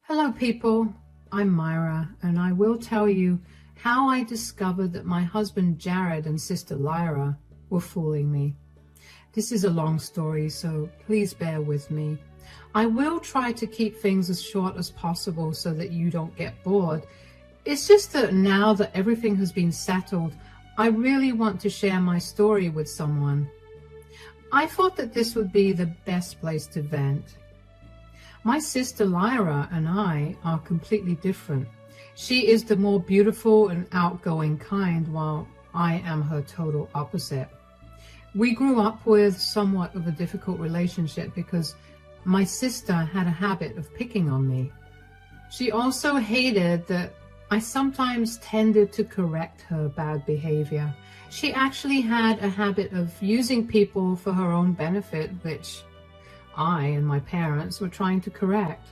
Hello people, I'm Myra and I will tell you how I discovered that my husband Jared and sister Lyra were fooling me. This is a long story, so please bear with me. I will try to keep things as short as possible so that you don't get bored. It's just that now that everything has been settled, I really want to share my story with someone. I thought that this would be the best place to vent. My sister Lyra and I are completely different. She is the more beautiful and outgoing kind, while I am her total opposite. We grew up with somewhat of a difficult relationship because my sister had a habit of picking on me. She also hated that I sometimes tended to correct her bad behavior. She actually had a habit of using people for her own benefit, which I and my parents were trying to correct.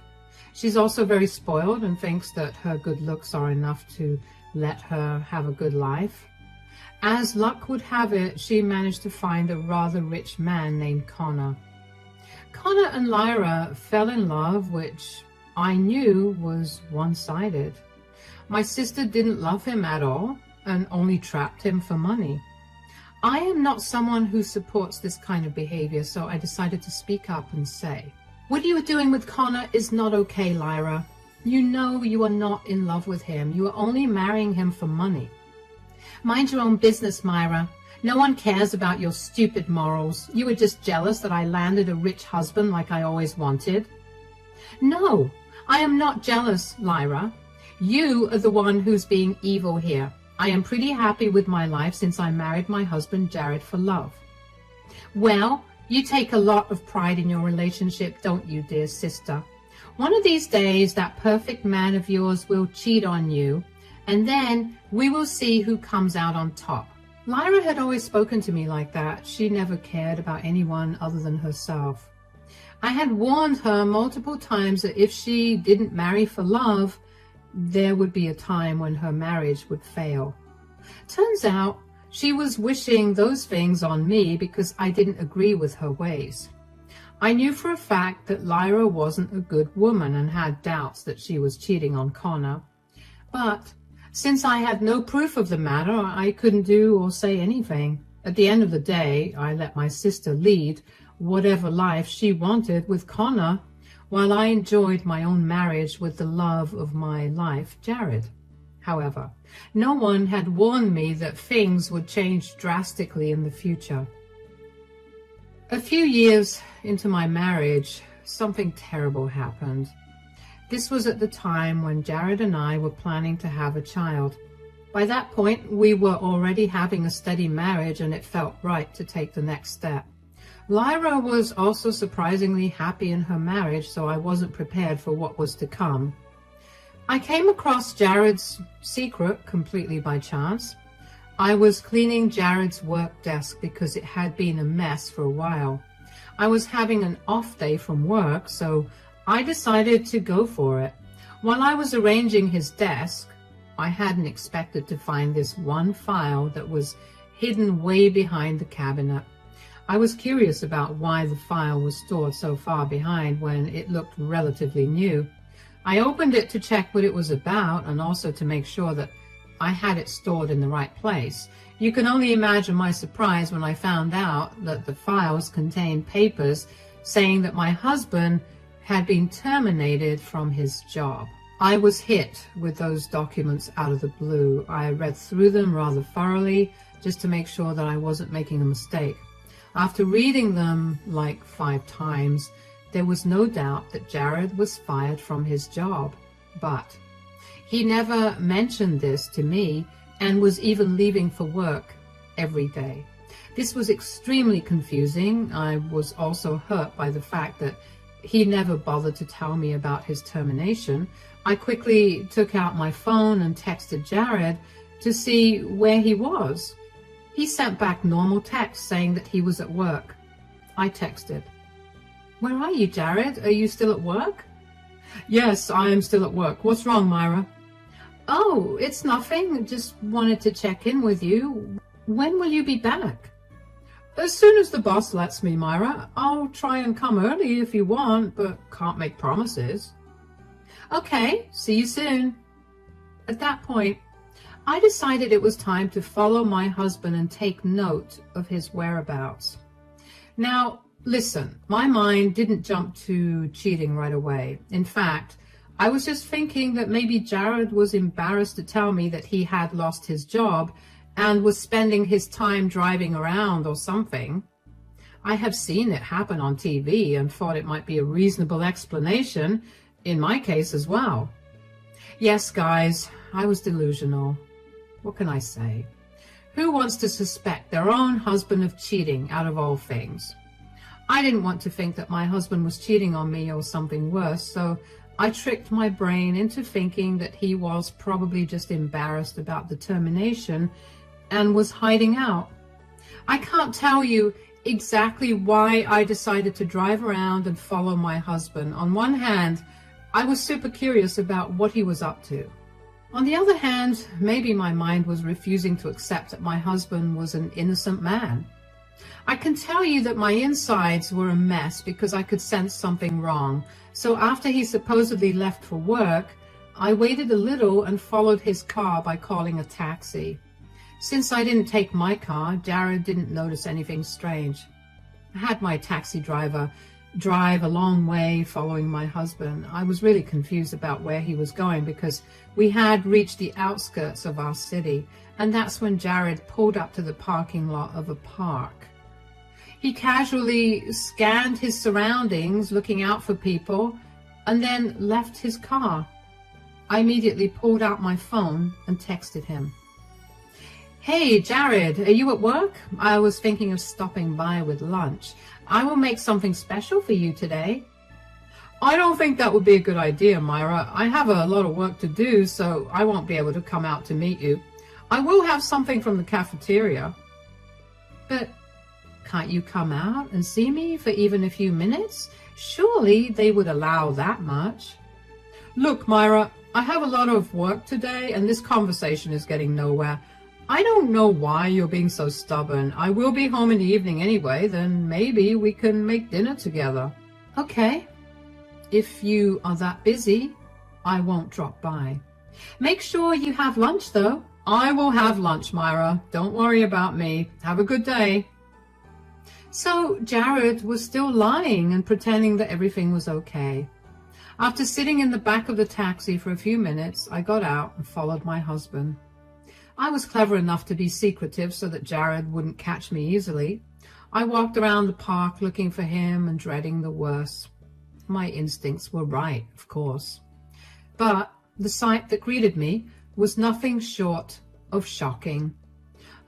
She's also very spoiled and thinks that her good looks are enough to let her have a good life. As luck would have it, she managed to find a rather rich man named Connor. Connor and Lyra fell in love, which I knew was one-sided. My sister didn't love him at all and only trapped him for money. I am not someone who supports this kind of behavior, so I decided to speak up and say, "What you are doing with Connor is not okay, Lyra. You know you are not in love with him. You are only marrying him for money. Mind your own business, Myra. No one cares about your stupid morals. You were just jealous that I landed a rich husband like I always wanted." "No, I am not jealous, Lyra. You are the one who's being evil here. I am pretty happy with my life since I married my husband Jared for love." "Well, you take a lot of pride in your relationship, don't you, dear sister? One of these days that perfect man of yours will cheat on you, and then we will see who comes out on top." Lyra had always spoken to me like that. She never cared about anyone other than herself. I had warned her multiple times that if she didn't marry for love, there would be a time when her marriage would fail. Turns out she was wishing those things on me because I didn't agree with her ways. I knew for a fact that Lyra wasn't a good woman and had doubts that she was cheating on Connor. But since I had no proof of the matter, I couldn't do or say anything. At the end of the day, I let my sister lead whatever life she wanted with Connor, while I enjoyed my own marriage with the love of my life, Jared. However, no one had warned me that things would change drastically in the future. A few years into my marriage, something terrible happened. This was at the time when Jared and I were planning to have a child. By that point, we were already having a steady marriage and it felt right to take the next step. Lyra was also surprisingly happy in her marriage, so I wasn't prepared for what was to come. I came across Jared's secret completely by chance. I was cleaning Jared's work desk because it had been a mess for a while. I was having an off day from work, so I decided to go for it. While I was arranging his desk, I hadn't expected to find this one file that was hidden way behind the cabinet. I was curious about why the file was stored so far behind when it looked relatively new. I opened it to check what it was about and also to make sure that I had it stored in the right place. You can only imagine my surprise when I found out that the files contained papers saying that my husband had been terminated from his job. I was hit with those documents out of the blue. I read through them rather thoroughly just to make sure that I wasn't making a mistake. After reading them like 5 times, there was no doubt that Jared was fired from his job. But he never mentioned this to me and was even leaving for work every day. This was extremely confusing. I was also hurt by the fact that he never bothered to tell me about his termination. I quickly took out my phone and texted Jared to see where he was. He sent back normal text saying that he was at work. I texted, "Where are you, Jared? Are you still at work?" "Yes, I am still at work. What's wrong, Myra?" "Oh, it's nothing. Just wanted to check in with you. When will you be back?" "As soon as the boss lets me, Myra. I'll try and come early if you want, but can't make promises." Okay, see you soon. At that point, I decided it was time to follow my husband and take note of his whereabouts. Now, listen, my mind didn't jump to cheating right away. In fact, I was just thinking that maybe Jared was embarrassed to tell me that he had lost his job and was spending his time driving around or something. I have seen it happen on TV and thought it might be a reasonable explanation in my case as well. Yes, guys, I was delusional. What can I say? Who wants to suspect their own husband of cheating out of all things? I didn't want to think that my husband was cheating on me or something worse, so I tricked my brain into thinking that he was probably just embarrassed about the termination and was hiding out. I can't tell you exactly why I decided to drive around and follow my husband. On one hand, I was super curious about what he was up to. On the other hand, maybe my mind was refusing to accept that my husband was an innocent man. I can tell you that my insides were a mess because I could sense something wrong. So after he supposedly left for work, I waited a little and followed his car by calling a taxi. Since I didn't take my car, Jared didn't notice anything strange. I had my taxi driver drive a long way following my husband. I was really confused about where he was going because we had reached the outskirts of our city, and that's when Jared pulled up to the parking lot of a park. He casually scanned his surroundings, looking out for people, and then left his car. I immediately pulled out my phone and texted him. Hey, Jared, are you at work? I was thinking of stopping by with lunch. I will make something special for you today. I don't think that would be a good idea, Myra. I have a lot of work to do, so I won't be able to come out to meet you. I will have something from the cafeteria. But can't you come out and see me for even a few minutes? Surely they would allow that much. Look, Myra, I have a lot of work today, and this conversation is getting nowhere. I don't know why you're being so stubborn. I will be home in the evening anyway, then maybe we can make dinner together. Okay. If you are that busy, I won't drop by. Make sure you have lunch, though. I will have lunch, Myra. Don't worry about me. Have a good day. So Jared was still lying and pretending that everything was okay. After sitting in the back of the taxi for a few minutes, I got out and followed my husband. I was clever enough to be secretive so that Jared wouldn't catch me easily. I walked around the park looking for him and dreading the worst. My instincts were right, of course. But the sight that greeted me was nothing short of shocking.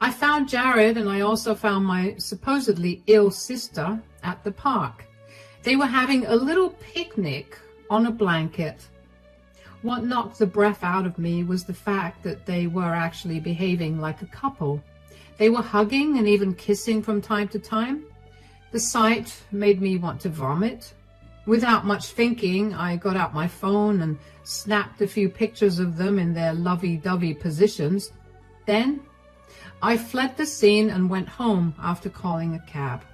I found Jared, and I also found my supposedly ill sister at the park. They were having a little picnic on a blanket. What knocked the breath out of me was the fact that they were actually behaving like a couple. They were hugging and even kissing from time to time. The sight made me want to vomit. Without much thinking, I got out my phone and snapped a few pictures of them in their lovey-dovey positions. Then I fled the scene and went home after calling a cab.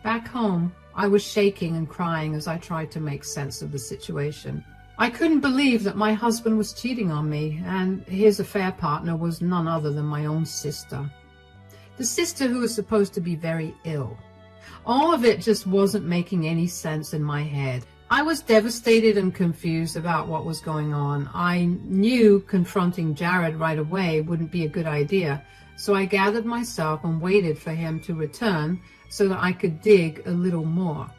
Back home, I was shaking and crying as I tried to make sense of the situation. I couldn't believe that my husband was cheating on me, and his affair partner was none other than my own sister. The sister who was supposed to be very ill. All of it just wasn't making any sense in my head. I was devastated and confused about what was going on. I knew confronting Jared right away wouldn't be a good idea, so I gathered myself and waited for him to return so that I could dig a little more.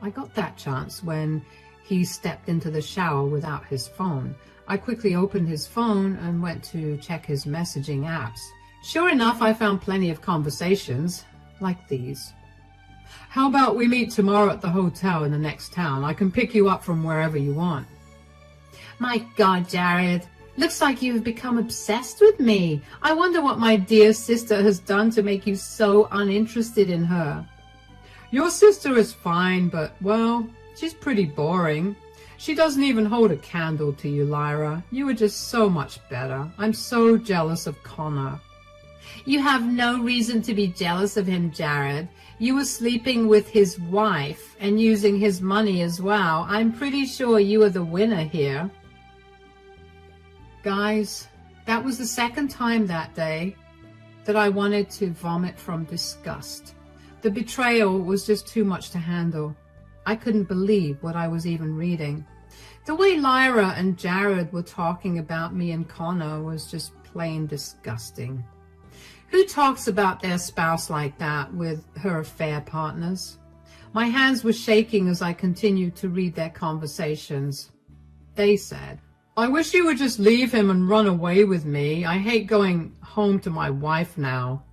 I got that chance when he stepped into the shower without his phone. I quickly opened his phone and went to check his messaging apps. Sure enough, I found plenty of conversations like these. How about we meet tomorrow at the hotel in the next town? I can pick you up from wherever you want. My God, Jared, looks like you've become obsessed with me. I wonder what my dear sister has done to make you so uninterested in her. Your sister is fine, but, well, she's pretty boring. She doesn't even hold a candle to you, Lyra. You are just so much better. I'm so jealous of Connor. You have no reason to be jealous of him, Jared. You were sleeping with his wife and using his money as well. I'm pretty sure you are the winner here. Guys, that was the second time that day that I wanted to vomit from disgust. The betrayal was just too much to handle. I couldn't believe what I was even reading. The way Lyra and Jared were talking about me and Connor was just plain disgusting. Who talks about their spouse like that with her affair partners? My hands were shaking as I continued to read their conversations. They said, "I wish you would just leave him and run away with me. I hate going home to my wife now."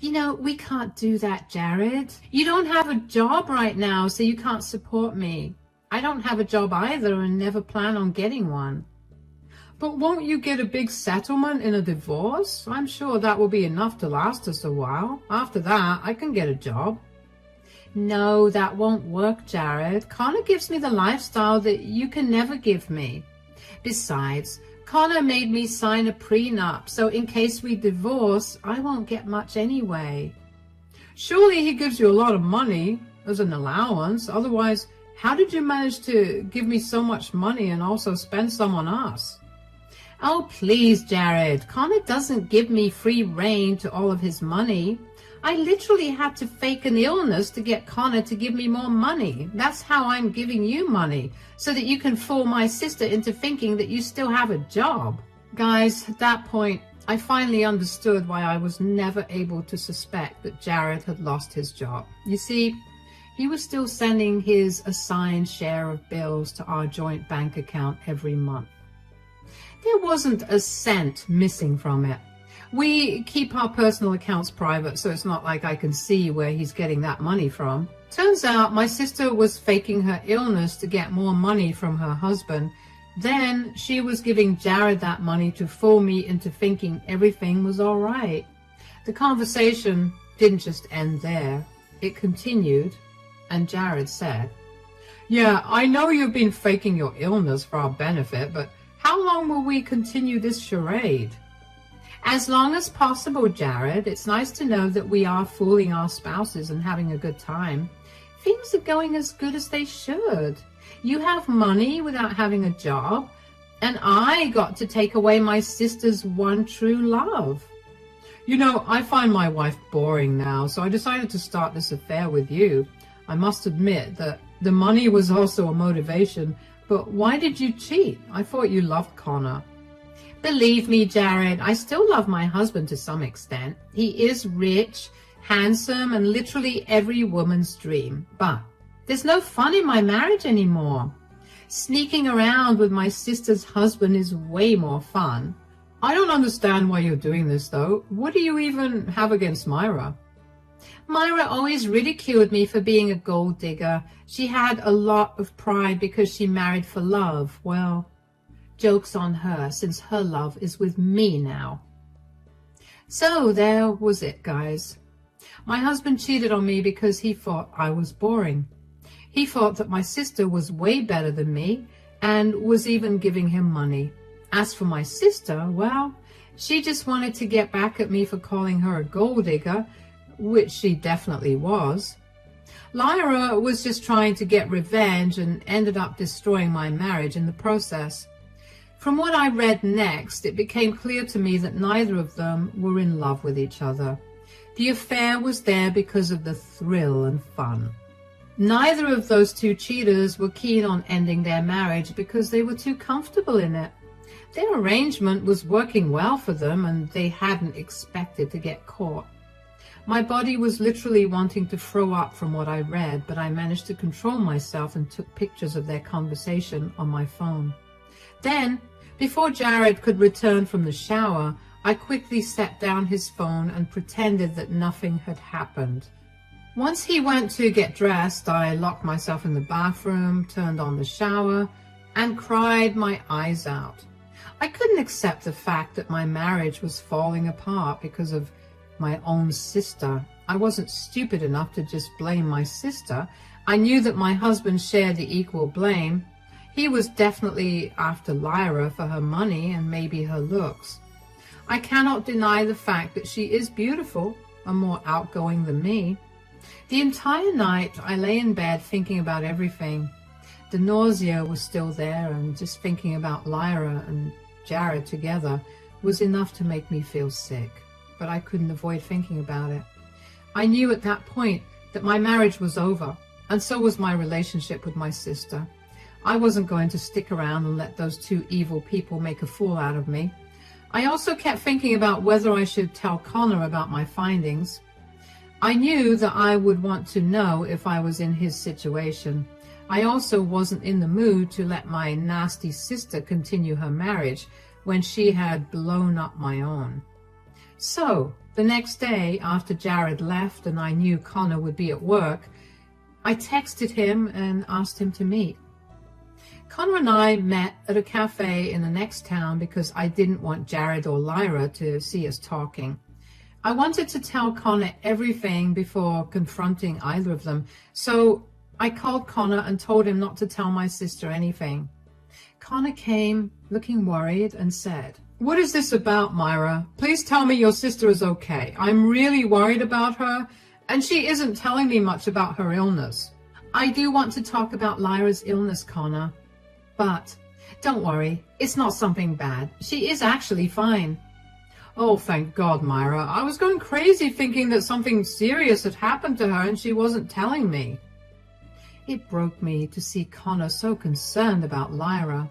You know, we can't do that, Jared. You don't have a job right now, so you can't support me. I don't have a job either and never plan on getting one. But won't you get a big settlement in a divorce? I'm sure that will be enough to last us a while. After that, I can get a job. No, that won't work, Jared. Connor gives me the lifestyle that you can never give me. Besides, Connor made me sign a prenup, so in case we divorce, I won't get much anyway. Surely he gives you a lot of money as an allowance. Otherwise, how did you manage to give me so much money and also spend some on us? Oh, please, Jared. Connor doesn't give me free rein to all of his money. I literally had to fake an illness to get Connor to give me more money. That's how I'm giving you money, so that you can fool my sister into thinking that you still have a job. Guys, at that point, I finally understood why I was never able to suspect that Jared had lost his job. You see, he was still sending his assigned share of bills to our joint bank account every month. There wasn't a cent missing from it. We keep our personal accounts private, so it's not like I can see where he's getting that money from. Turns out my sister was faking her illness to get more money from her husband. Then she was giving Jared that money to fool me into thinking everything was all right. The conversation didn't just end there. It continued, and Jared said, "Yeah, I know you've been faking your illness for our benefit, but how long will we continue this charade?" As long as possible, Jared. It's nice to know that we are fooling our spouses and having a good time. Things are going as good as they should. You have money without having a job, and I got to take away my sister's one true love. You know, I find my wife boring now, so I decided to start this affair with you. I must admit that the money was also a motivation, but why did you cheat? I thought you loved Connor. Believe me, Jared, I still love my husband to some extent. He is rich, handsome, and literally every woman's dream. But there's no fun in my marriage anymore. Sneaking around with my sister's husband is way more fun. I don't understand why you're doing this, though. What do you even have against Myra? Myra always ridiculed me for being a gold digger. She had a lot of pride because she married for love. Well, joke's on her, since her love is with me now. So there was it, guys. My husband cheated on me because he thought I was boring. He thought that my sister was way better than me and was even giving him money. As for my sister, well, she just wanted to get back at me for calling her a gold digger, which she definitely was. Lyra was just trying to get revenge and ended up destroying my marriage in the process. From what I read next, it became clear to me that neither of them were in love with each other. The affair was there because of the thrill and fun. Neither of those two cheaters were keen on ending their marriage because they were too comfortable in it. Their arrangement was working well for them, and they hadn't expected to get caught. My body was literally wanting to throw up from what I read, but I managed to control myself and took pictures of their conversation on my phone. Then, before Jared could return from the shower, I quickly set down his phone and pretended that nothing had happened. Once he went to get dressed, I locked myself in the bathroom, turned on the shower, and cried my eyes out. I couldn't accept the fact that my marriage was falling apart because of my own sister. I wasn't stupid enough to just blame my sister. I knew that my husband shared the equal blame. He was definitely after Lyra for her money and maybe her looks. I cannot deny the fact that she is beautiful and more outgoing than me. The entire night I lay in bed thinking about everything. The nausea was still there, and just thinking about Lyra and Jared together was enough to make me feel sick, but I couldn't avoid thinking about it. I knew at that point that my marriage was over, and so was my relationship with my sister. I wasn't going to stick around and let those two evil people make a fool out of me. I also kept thinking about whether I should tell Connor about my findings. I knew that I would want to know if I was in his situation. I also wasn't in the mood to let my nasty sister continue her marriage when she had blown up my own. So, the next day, after Jared left and I knew Connor would be at work, I texted him and asked him to meet. Connor and I met at a cafe in the next town because I didn't want Jared or Lyra to see us talking. I wanted to tell Connor everything before confronting either of them, so I called Connor and told him not to tell my sister anything. Connor came looking worried and said, "What is this about, Myra? Please tell me your sister is okay. I'm really worried about her, and she isn't telling me much about her illness." "I do want to talk about Lyra's illness, Connor. But don't worry, it's not something bad. She is actually fine." "Oh, thank God, Myra. I was going crazy thinking that something serious had happened to her and she wasn't telling me." It broke me to see Connor so concerned about Lyra.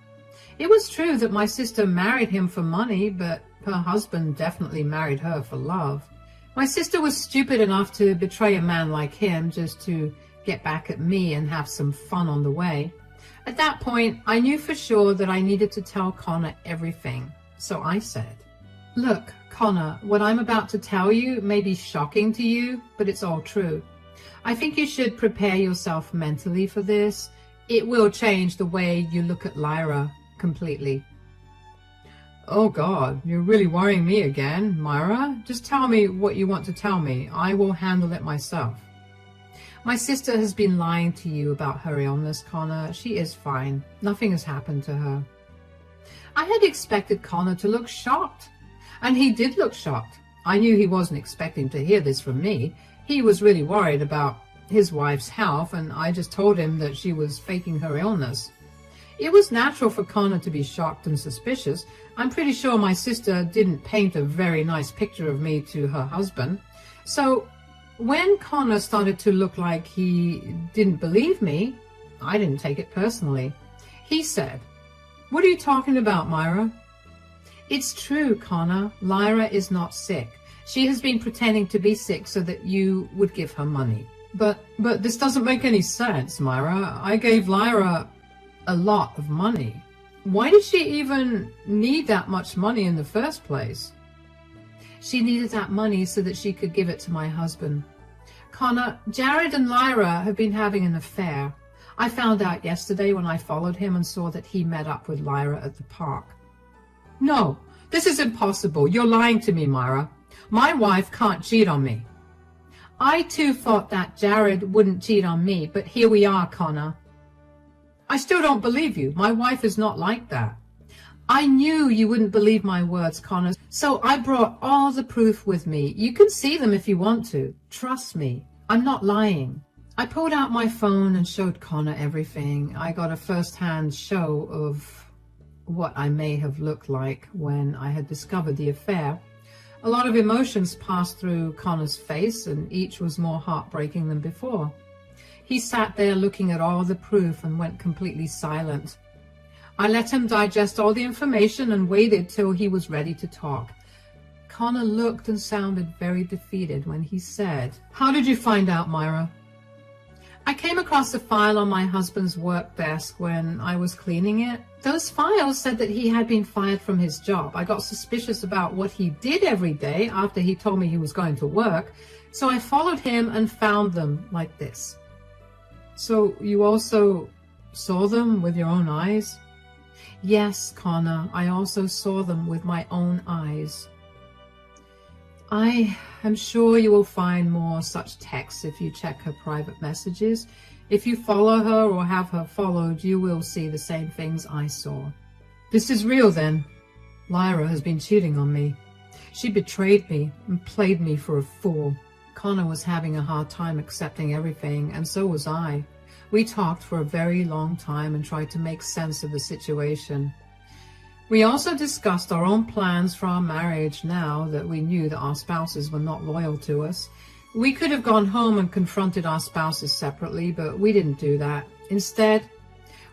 It was true that my sister married him for money, but her husband definitely married her for love. My sister was stupid enough to betray a man like him just to get back at me and have some fun on the way. At that point, I knew for sure that I needed to tell Connor everything. So I said, "Look, Connor, what I'm about to tell you may be shocking to you, but it's all true. I think you should prepare yourself mentally for this. It will change the way you look at Lyra completely." "Oh God, you're really worrying me again, Myra. Just tell me what you want to tell me. I will handle it myself." "My sister has been lying to you about her illness, Connor. She is fine. Nothing has happened to her." I had expected Connor to look shocked, and he did look shocked. I knew he wasn't expecting to hear this from me. He was really worried about his wife's health, and I just told him that she was faking her illness. It was natural for Connor to be shocked and suspicious. I'm pretty sure my sister didn't paint a very nice picture of me to her husband. So when Connor started to look like he didn't believe me, I didn't take it personally. He said, "What are you talking about, Myra?" "It's true, Connor. Lyra is not sick. She has been pretending to be sick so that you would give her money." But this doesn't make any sense, Myra. I gave Lyra a lot of money. Why did she even need that much money in the first place?" "She needed that money so that she could give it to my husband. Connor, Jared and Lyra have been having an affair. I found out yesterday when I followed him and saw that he met up with Lyra at the park." "No, this is impossible. You're lying to me, Myra. My wife can't cheat on me." "I too thought that Jared wouldn't cheat on me, but here we are, Connor." "I still don't believe you. My wife is not like that." "I knew you wouldn't believe my words, Connor, so I brought all the proof with me. You can see them if you want to. Trust me, I'm not lying." I pulled out my phone and showed Connor everything. I got a first-hand show of what I may have looked like when I had discovered the affair. A lot of emotions passed through Connor's face, and each was more heartbreaking than before. He sat there looking at all the proof and went completely silent. I let him digest all the information and waited till he was ready to talk. Connor looked and sounded very defeated when he said, "How did you find out, Myra?" "I came across a file on my husband's work desk when I was cleaning it. Those files said that he had been fired from his job. I got suspicious about what he did every day after he told me he was going to work, so I followed him and found them like this." "So you also saw them with your own eyes?" "Yes, Connor, I also saw them with my own eyes." "I am sure you will find more such texts if you check her private messages. If you follow her or have her followed, you will see the same things I saw." "This is real then. Lyra has been cheating on me. She betrayed me and played me for a fool. Connor was having a hard time accepting everything, and so was I. We talked for a very long time and tried to make sense of the situation. We also discussed our own plans for our marriage now that we knew that our spouses were not loyal to us. We could have gone home and confronted our spouses separately, but we didn't do that. Instead,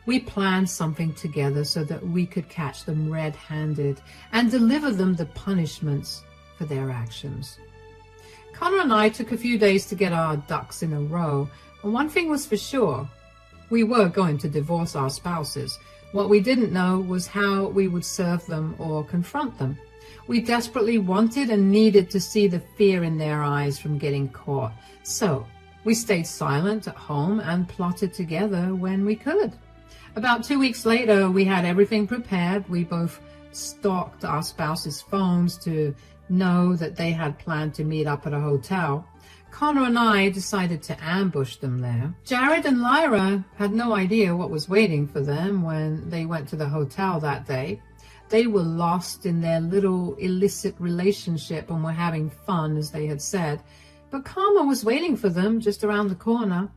we planned something together so that we could catch them red-handed and deliver them the punishments for their actions. Connor and I took a few days to get our ducks in a row, and one thing was for sure: we were going to divorce our spouses. What we didn't know was how we would serve them or confront them. We desperately wanted and needed to see the fear in their eyes from getting caught. So we stayed silent at home and plotted together when we could. About 2 weeks later, we had everything prepared. We both stalked our spouses' phones to know that they had planned to meet up at a hotel. Connor and I decided to ambush them there. Jared and Lyra had no idea what was waiting for them when they went to the hotel that day. They were lost in their little illicit relationship and were having fun, as they had said. But Karma was waiting for them just around the corner.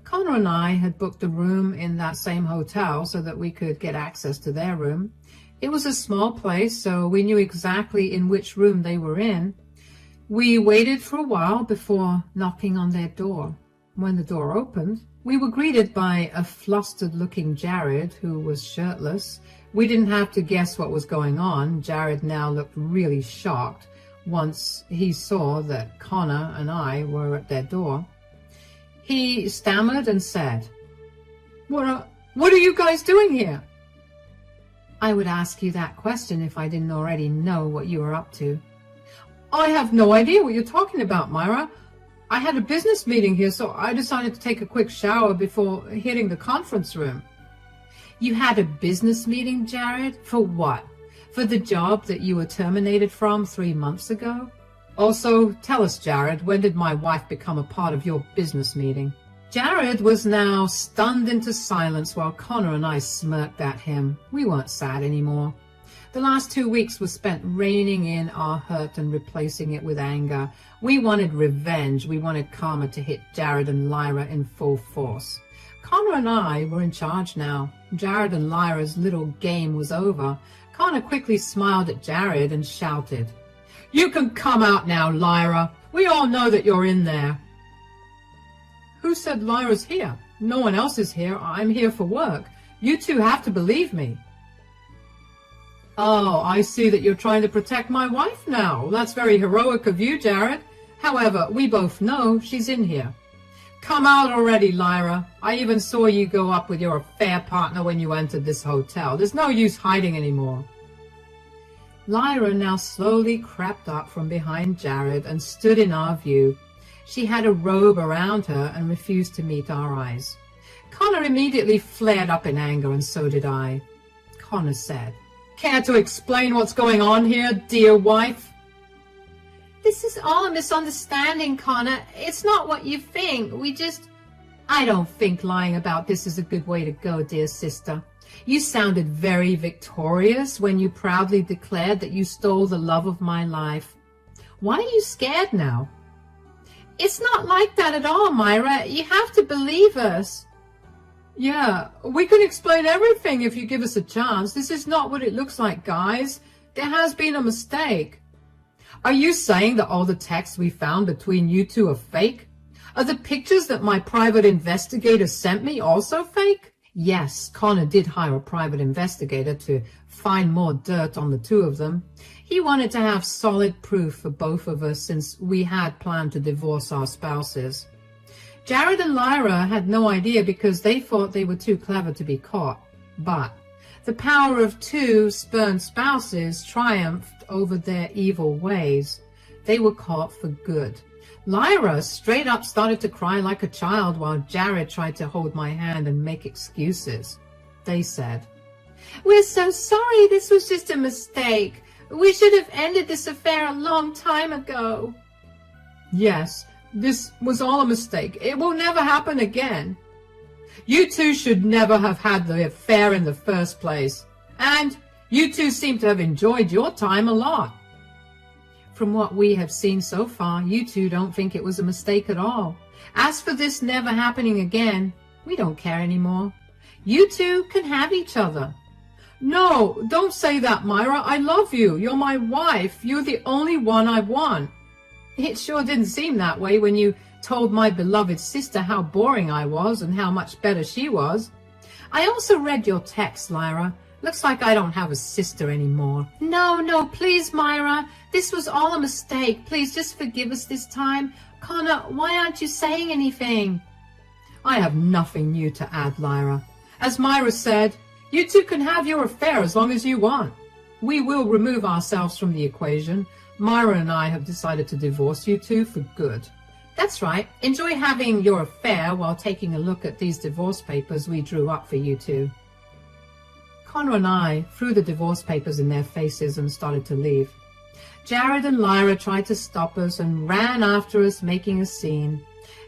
Connor and I had booked a room in that same hotel so that we could get access to their room. It was a small place, so we knew exactly in which room they were in. We waited for a while before knocking on their door. When the door opened, we were greeted by a flustered-looking Jared who was shirtless. We didn't have to guess what was going on. Jared now looked really shocked once he saw that Connor and I were at their door. He stammered and said, What are you guys doing here?" "I would ask you that question if I didn't already know what you were up to." "I have no idea what you're talking about, Myra. I had a business meeting here, so I decided to take a quick shower before hitting the conference room." "You had a business meeting, Jared? For what? For the job that you were terminated from 3 months ago? Also, tell us, Jared, when did my wife become a part of your business meeting?" Jared was now stunned into silence while Connor and I smirked at him. We weren't sad anymore. The last 2 weeks were spent reining in our hurt and replacing it with anger. We wanted revenge. We wanted karma to hit Jared and Lyra in full force. Connor and I were in charge now. Jared and Lyra's little game was over. Connor quickly smiled at Jared and shouted, "You can come out now, Lyra. We all know that you're in there." "Who said Lyra's here? No one else is here. I'm here for work. You two have to believe me." "Oh, I see that you're trying to protect my wife now. That's very heroic of you, Jared. However, we both know she's in here. Come out already, Lyra. I even saw you go up with your affair partner when you entered this hotel. There's no use hiding anymore." Lyra now slowly crept up from behind Jared and stood in our view. She had a robe around her and refused to meet our eyes. Connor immediately flared up in anger, and so did I. Connor said, "Care to explain what's going on here, dear wife?" "This is all a misunderstanding, Connor. It's not what you think. I don't think lying about this is a good way to go, dear sister. You sounded very victorious when you proudly declared that you stole the love of my life. Why are you scared now?" "It's not like that at all, Myra. You have to believe us." "Yeah, we can explain everything if you give us a chance. This is not what it looks like, guys. There has been a mistake." "Are you saying that all the texts we found between you two are fake? Are the pictures that my private investigator sent me also fake?" Yes, Connor did hire a private investigator to find more dirt on the two of them. He wanted to have solid proof for both of us since we had planned to divorce our spouses. Jared and Lyra had no idea because they thought they were too clever to be caught. But the power of two spurned spouses triumphed over their evil ways. They were caught for good. Lyra straight up started to cry like a child while Jared tried to hold my hand and make excuses. They said, "We're so sorry. This was just a mistake. We should have ended this affair a long time ago." "Yes, this was all a mistake. It will never happen again." "You two should never have had the affair in the first place. And you two seem to have enjoyed your time a lot." From what we have seen so far, you two don't think it was a mistake at all. As for this never happening again, we don't care anymore. You two can have each other. No, don't say that, Myra. I love you. You're my wife. You're the only one I want. It sure didn't seem that way when you told my beloved sister how boring I was and how much better she was. I also read your text, Lyra. Looks like I don't have a sister anymore. No, please, Myra. This was all a mistake. Please just forgive us this time. Connor, why aren't you saying anything? I have nothing new to add, Lyra. As Myra said, you two can have your affair as long as you want. We will remove ourselves from the equation. Myra and I have decided to divorce you two for good. That's right. Enjoy having your affair while taking a look at these divorce papers we drew up for you two. Connor and I threw the divorce papers in their faces and started to leave. Jared and Lyra tried to stop us and ran after us, making a scene.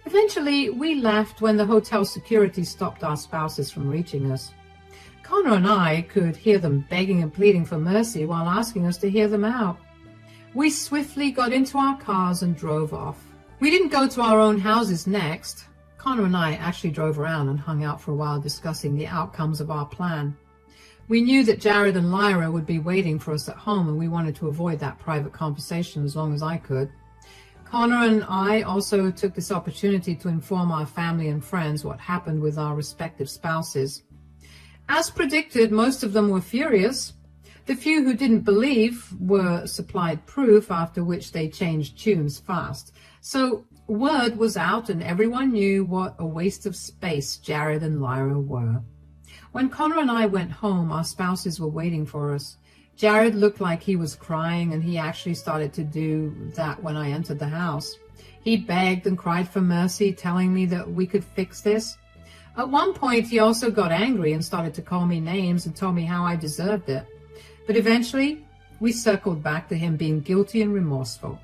Eventually, we left when the hotel security stopped our spouses from reaching us. Connor and I could hear them begging and pleading for mercy while asking us to hear them out. We swiftly got into our cars and drove off. We didn't go to our own houses next. Connor and I actually drove around and hung out for a while discussing the outcomes of our plan. We knew that Jared and Lyra would be waiting for us at home, and we wanted to avoid that private conversation as long as I could. Connor and I also took this opportunity to inform our family and friends what happened with our respective spouses. As predicted, most of them were furious. The few who didn't believe were supplied proof, after which they changed tunes fast. So word was out and everyone knew what a waste of space Jared and Lyra were. When Connor and I went home, our spouses were waiting for us. Jared looked like he was crying, and he actually started to do that when I entered the house. He begged and cried for mercy, telling me that we could fix this. At one point, he also got angry and started to call me names and told me how I deserved it. But eventually, we circled back to him being guilty and remorseful.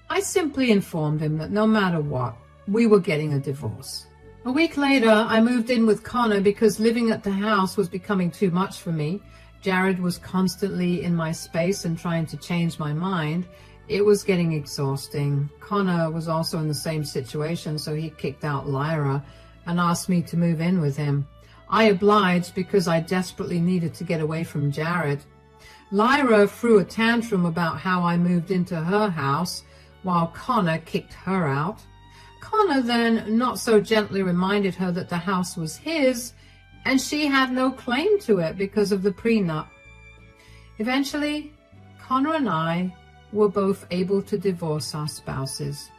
I simply informed him that no matter what, we were getting a divorce. A week later, I moved in with Connor because living at the house was becoming too much for me. Jared was constantly in my space and trying to change my mind. It was getting exhausting. Connor was also in the same situation, so he kicked out Lyra and asked me to move in with him. I obliged because I desperately needed to get away from Jared. Lyra threw a tantrum about how I moved into her house while Connor kicked her out. Connor then not so gently reminded her that the house was his and she had no claim to it because of the prenup. Eventually, Connor and I were both able to divorce our spouses.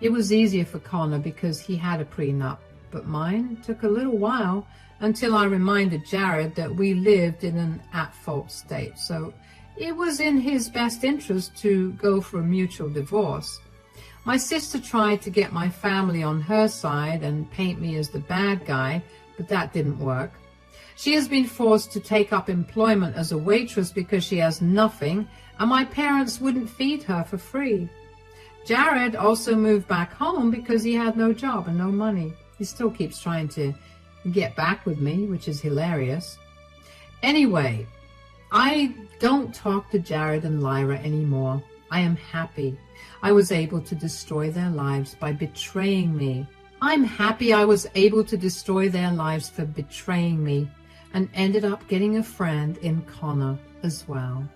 It was easier for Connor because he had a prenup, but mine took a little while until I reminded Jared that we lived in an at-fault state, so it was in his best interest to go for a mutual divorce. My sister tried to get my family on her side and paint me as the bad guy, but that didn't work. She has been forced to take up employment as a waitress because she has nothing, and my parents wouldn't feed her for free. Jared also moved back home because he had no job and no money. He still keeps trying to get back with me, which is hilarious. Anyway, I don't talk to Jared and Lyra anymore. I am happy I was able to destroy their lives by betraying me. I'm happy I was able to destroy their lives for betraying me and ended up getting a friend in Connor as well.